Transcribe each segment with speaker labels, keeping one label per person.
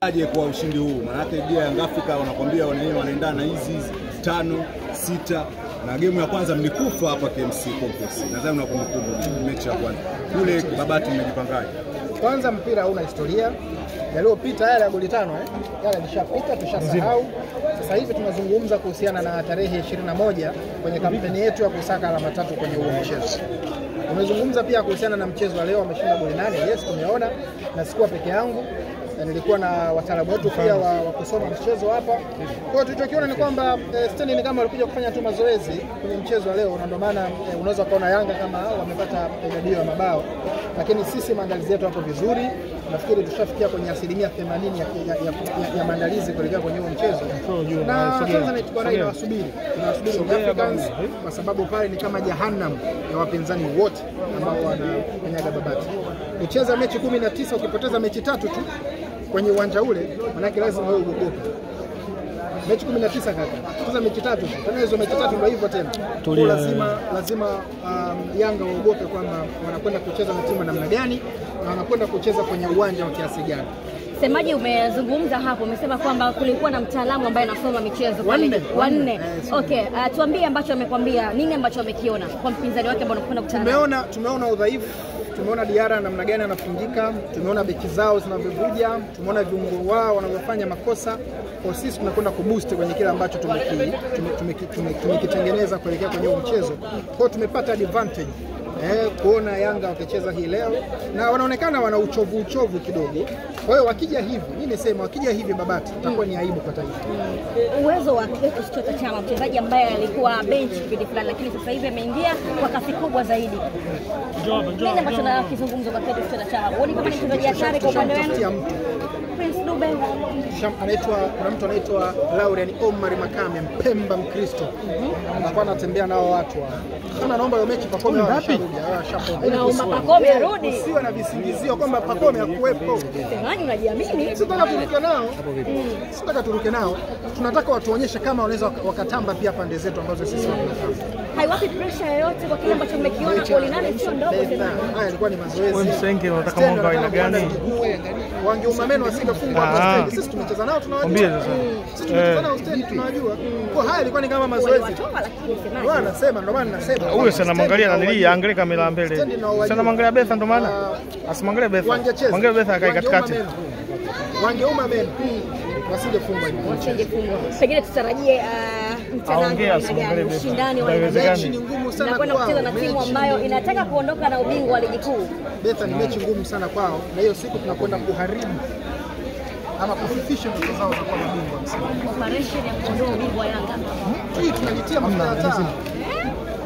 Speaker 1: aje kwa ushindi huu? Maana dia Young Africa wanakuambia wenyewe wanaendana na hizi 5, 6 na game ya kwanza mlikufa hapa KMC Complex. Nadhani unakumbuka mechi ya kwanza. Kule Babati mmejipangaje?
Speaker 2: Kwanza mpira hauna historia. Yaliyopita yale ya goli 5 yale yalishapita, tushasahau. Sasa hivi tunazungumza kuhusiana na tarehe 21 kwenye kampeni yetu ya kusaka alama 3 kwenye huo mchezo. Tumezungumza pia kuhusiana na mchezo wa leo, ameshinda goli 8. Yes, tumeona na sikuwa peke yangu. Na nilikuwa na wataalamu wetu pia wa kusoma mchezo hapa. Kwa hiyo tulichokiona ni kwamba Stanley ni kama walikuja kufanya tu mazoezi kwenye mchezo wa leo, na ndio maana unaweza kuona Yanga kama wamepata idadi ya mabao, lakini sisi maandalizi yetu hapo vizuri. Nafikiri tushafikia kwenye 80% ya maandalizi kuelekea kwenye huo mchezo. Na Tanzania tuko rai na wasubiri. Tunawasubiri Africans kwa sababu pale ni kama jahannam ya wapinzani wote ambao wanakanyaga Babati. Kucheza mechi 19 ukipoteza mechi 3 tu kwenye uwanja ule, maana lazima wewe uogope. Mechi 19 kaka. Kucheza mechi 3 tu. Tena hizo mechi 3 ndio hivyo tena. Lazima Yanga waogope kwamba wanakwenda kucheza na timu namna gani na wanakwenda kucheza kwenye uwanja wa kiasi gani.
Speaker 3: Semaji, umezungumza hapo, umesema kwamba kulikuwa na mtaalamu ambaye anasoma michezo pale wanne. Okay, tuambie ambacho amekwambia, nini ambacho amekiona kwa mpinzani wake ambao anakwenda kukutana.
Speaker 2: Tumeona udhaifu, tumeona Diarra namna gani anafungika, tumeona beki zao zinavyovuja, tumeona viungo wao wanavyofanya makosa. Kwa sisi tunakwenda kuboost kwenye kile ambacho tumekitengeneza kuelekea kwenye huo mchezo. Kwa hiyo tumepata advantage kuona Yanga wakicheza hii leo na wanaonekana wana uchovu kidogo. Kwa hiyo wakija hivi, mimi nisema wakija hivi Babati itakuwa ni aibu kwa taifa.
Speaker 3: Uwezo wa Clatous Chota Chama, mchezaji ambaye alikuwa bench kipindi fulani lakini sasa hivi ameingia kwa kasi kubwa zaidi. Nini ambacho nakizungumza kwa Clatous Chota Chama? Uone kama ni mchezaji hatari kwa upande wenu? Prince Dube
Speaker 2: kuna mtu anaitwa Laurian Omar Makame, Mpemba Mkristo. Anakuwa anatembea nao watu hapa. Sana naomba hiyo mechi Pacome arudi.
Speaker 3: Naomba Pacome arudi.
Speaker 2: Usiwe na visingizio kwamba Pacome hakuwepo.
Speaker 3: Semaji, unajiamini?
Speaker 2: Sitaka turuke nao. Tunataka watuonyeshe kama wanaweza wakatamba pia pande zetu ambazo sisi tunataka.
Speaker 3: Haiwapi pressure yoyote kwa kile ambacho mmekiona goli 8 sio ndogo tena.
Speaker 2: Haya ilikuwa ni mazoezi.
Speaker 4: Wewe Msenge unataka mwanga aina gani?
Speaker 2: Wangeuma meno wasingefungwa kwa Stand. Sisi tumecheza nao tunawajua. Sisi tumecheza nao Stand tunawajua. Kwa haya ilikuwa ni kama mazoezi. Bwana nasema ndio maana nasema.
Speaker 4: Huyo sana mwangalia na nili angalie kamera mbele. Sana mwangalia Betha ndio maana. Asimwangalie Betha. Mwangalie Betha akae katikati.
Speaker 2: Wangeuma meno. Wasingefungwa hivi.
Speaker 3: Wasingefungwa. Pengine tutarajie ushindani wa mechi ni ngumu sana na kwenda kucheza na timu ambayo inataka kuondoka na ubingwa wa ligi kuu.
Speaker 2: Betha ni mechi ngumu sana kwao, na hiyo siku tunakwenda kuharibu ama kufifisha ndoto zao za kuwa mabingwa msimu.
Speaker 3: Operation ya kuondoa ubingwa Yanga.
Speaker 2: Hii tunalitia mafuta.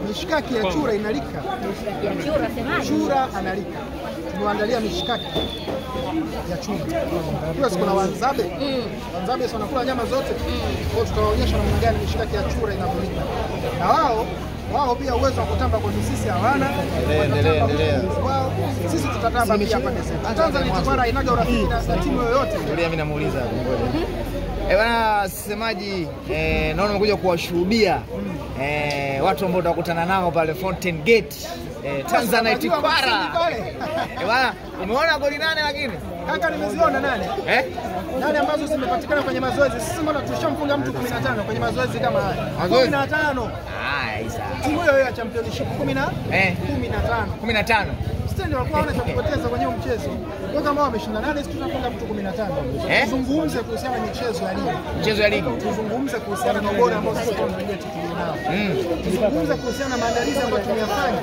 Speaker 2: Mishikaki ya chura inalika.
Speaker 3: Mishikaki ya chura semaje?
Speaker 2: Chura analika. Tumeandalia mishikaki ya chura. Kwa siku na Wanzabe. Wanzabe sio wanakula nyama zote. Kwa tutawaonyesha namna gani mishikaki ya chura inavyolika. Na wao pia uwezo wa kutamba kwa sisi hawana. Endelea. Sisi tutatamba pia pande zetu. Tanzania Tabara inaga urafiki na timu yoyote.
Speaker 5: Ndio mimi namuuliza ngoja. Bwana Semaji, naona umekuja kuwashuhudia watu ambao utakutana nao pale Fountain Gate. Tanzania Tabara. Bwana, umeona goli 8 lakini?
Speaker 2: Kaka nimeziona 8. 8 ambazo zimepatikana kwenye mazoezi. Sisi mbona tushamfunga mtu 15 kwenye mazoezi kama haya. 15. Timu hiyo ya championship 15. Stand walikuwa wanachopoteza kwenye mchezo. Kwa kama wameshinda 8 sisi tunafunga mtu 15. Tuzungumze kuhusiana na michezo ya ligi.
Speaker 5: Michezo ya ligi.
Speaker 2: Tuzungumze kuhusiana na ubora ambao sisi tunarejea tulionao. Tuzungumze kuhusiana na maandalizi ambayo tumeyafanya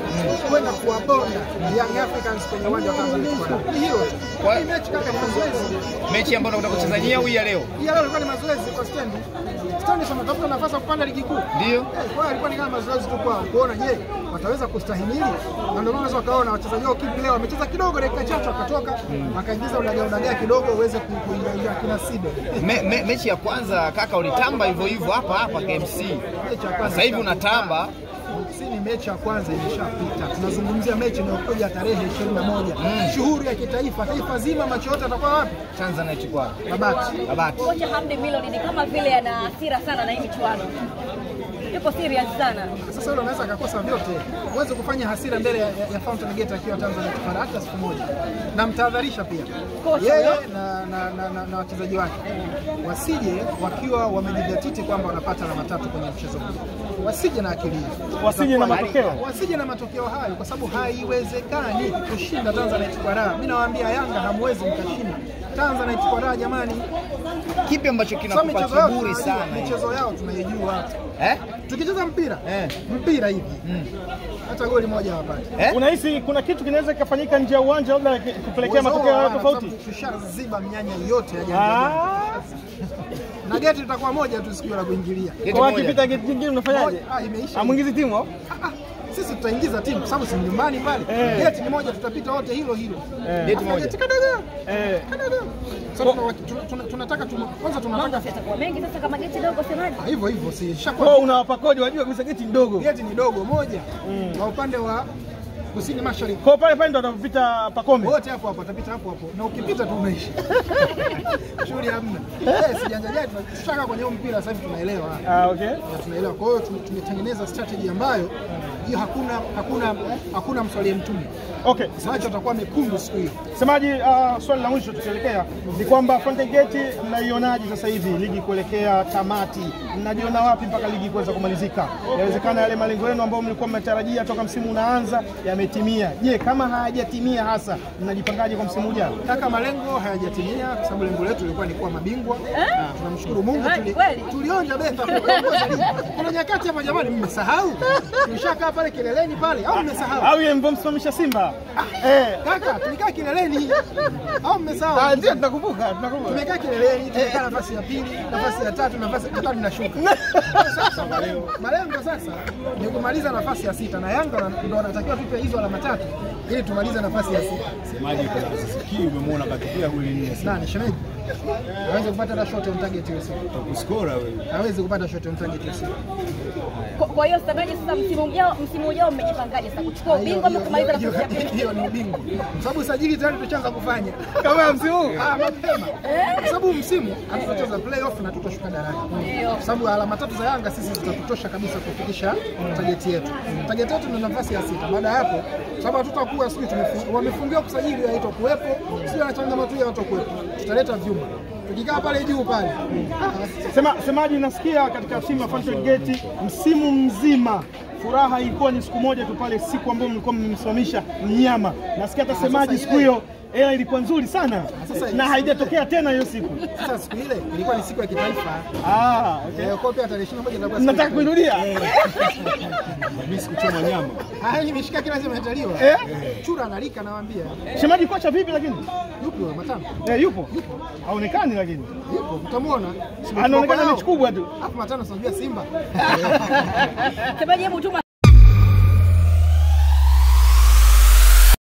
Speaker 2: kwenda kuwabonda Young Africans kwenye uwanja wa Tanzania Tabara. Hiyo tu. Kwa hii mechi kaka ni mazoezi.
Speaker 5: Mechi ambayo tunataka kucheza nyia au ya leo?
Speaker 2: Ya leo ilikuwa ni mazoezi kwa Stand. Stand wanatafuta nafasi ya kupanda ligi kuu.
Speaker 5: Ndio.
Speaker 2: Kwa hiyo ilikuwa ni kama mazoezi tu kwao. Kuona je, wataweza kustahimili? Na ndio maana wakaona wachezaji wao kipi leo wamecheza kidogo dakika chache wakatoka, wakaingiza udagaa kidogo uweze kuingia kina Sido.
Speaker 5: Mechi ya kwanza kaka ulitamba hivyo hapa KMC. Sasa hivi unatamba.
Speaker 2: Si ni mechi ya kwanza imeshapita. Tunazungumzia mechi inayokuja tarehe 21. Shughuli ya kitaifa, taifa zima macho yote atakuwa wapi?
Speaker 5: Tanzania chukua.
Speaker 2: Babati.
Speaker 3: Kocha Hamdi Milod ni kama vile ana hasira sana na hii michuano. yuko serious sana.
Speaker 2: Sasa yule anaweza akakosa vyote. Uweze kufanya hasira mbele ya Fountain Gate akiwa Tanzania Kipara hata siku moja. Na mtahadharisha pia. Yeye na wachezaji wake. Wasije wakiwa wamejidhatiti kwamba wanapata alama 3 kwenye mchezo huu. Wasije na akili.
Speaker 4: Wasije na matokeo.
Speaker 2: Wasije na matokeo hayo kwa sababu haiwezekani kushinda Tanzania Kipara. Mimi nawaambia Yanga hamwezi mkashinda Tanzania Kipara jamani.
Speaker 5: Kipi ambacho kinakupa kiburi sana?
Speaker 2: Michezo yao tunaijua. Tukicheza mpira mpira hivi hata goli moja hawapati.
Speaker 4: Unahisi kuna kitu kinaweza kufanyika nje ya uwanja labda kupelekea matokeo tofauti?
Speaker 2: Tushaziba mianya yote ya Yanga. Na geti litakuwa moja tu siku la kuingilia.
Speaker 4: Kwa kipita geti nyingine unafanyaje?
Speaker 2: Imeisha.
Speaker 4: Amuingizi timu au?
Speaker 2: Sisi tutaingiza timu kwa sababu si nyumbani pale. Geti ni moja, tutapita wote hilo.
Speaker 5: Geti moja.
Speaker 2: Kanada. Sasa tunataka kwanza tunataka
Speaker 3: Kwa mengi sasa kama geti dogo semaje?
Speaker 2: Hivyo si
Speaker 4: kwa unawapa kodi wajua kabisa geti ndogo.
Speaker 2: Geti ni dogo moja. Kwa upande wa kusini mashariki.
Speaker 4: Kwa pale ndo atapita Pacome.
Speaker 2: Wote hapo atapita hapo. Na ukipita tu umeisha. Shughuli hamna. Sijanja tunataka kwenye mpira sasa hivi tunaelewa.
Speaker 4: Okay.
Speaker 2: Tunaelewa. Kwa hiyo tumetengeneza strategy ambayo hiyo hakuna mswalie mtume.
Speaker 4: Okay.
Speaker 2: Macho atakuwa mekundu siku hiyo.
Speaker 4: Semaji, swali la mwisho tukielekea ni kwamba Fountain Gate mnaionaje sasa hivi ligi kuelekea tamati? Mnajiona wapi mpaka ligi kuweza kumalizika? Inawezekana yale malengo yenu ambayo mlikuwa mnatarajia toka msimu unaanza yametimia. Je, kama hayajatimia hasa mnajipangaje kwa msimu ujao?
Speaker 2: Kaka, malengo hayajatimia kwa sababu lengo letu lilikuwa ni kuwa mabingwa. Tunamshukuru Mungu tulionja beta kuongoza ligi. Kuna nyakati hapa jamani mmesahau. Tumeshakaa pale kileleni pale au mmesahau?
Speaker 4: Au yeye msimamisha Simba?
Speaker 2: Kaka, tulikaa kileleni. Au mmesahau?
Speaker 4: Ndio tunakumbuka.
Speaker 2: Tumekaa kileleni, tumekaa nafasi ya pili, nafasi ya tatu, nafasi ya 5 tunashuka. Sasa malengo sasa ni kumaliza nafasi ya 6 na Yanga ndio wanatakiwa tupe hizo alama 3 ili tumalize nafasi ya 6.
Speaker 1: Semaji kwa Sisiki umemwona katokea goli 4.
Speaker 2: Nani shemeji? Hawezi kupata na shot on target hiyo siku.
Speaker 1: Kuskora wewe.
Speaker 2: Hawezi kupata shot on target hiyo siku.
Speaker 3: Kwa hiyo semaje sasa msimu ujao mmejipangaje sasa kuchukua ubingwa ama kumaliza nafasi ya pili?
Speaker 2: Hiyo ni ubingwa. Kwa sababu sajili tayari tuchaanza kufanya.
Speaker 4: Kama msimu
Speaker 2: mapema. Kwa sababu msimu hatutacheza playoff na tutashuka daraja. Kwa sababu alama 3 za Yanga sisi zitatutosha kabisa kufikisha target yetu. Target yetu ni nafasi ya 6. Baada ya hapo sababu hatutakuwa sisi wamefungiwa kusajili haito kuwepo, sio na changamoto ya watu kuwepo. Tutaleta vyuma. Tukikaa pale juu pale.
Speaker 4: Semaji, nasikia katika timu ya Fountain Gate msimu mzima furaha ilikuwa ni siku moja tu pale siku ambayo mlikuwa mmemsimamisha mnyama. Nasikia hata semaji siku hiyo hela ilikuwa nzuri sana na haijatokea tena hiyo siku.
Speaker 2: Sasa siku ile ilikuwa ni siku ya kitaifa.
Speaker 4: Okay.
Speaker 2: Kwa pia tarehe 21 itakuwa.
Speaker 4: Nataka kuirudia.
Speaker 1: Mimi sikuchoma nyama.
Speaker 2: Nimeshika kila sema italiwa. Chura analika nawaambia.
Speaker 4: Semaji kocha vipi lakini?
Speaker 2: Yupo Matano.
Speaker 4: Yupo. Haonekani lakini.
Speaker 2: Yupo, utamuona.
Speaker 4: Anaonekana mechi kubwa tu.
Speaker 2: Hapo Matano sijua Simba.
Speaker 3: Semaji hebu tuma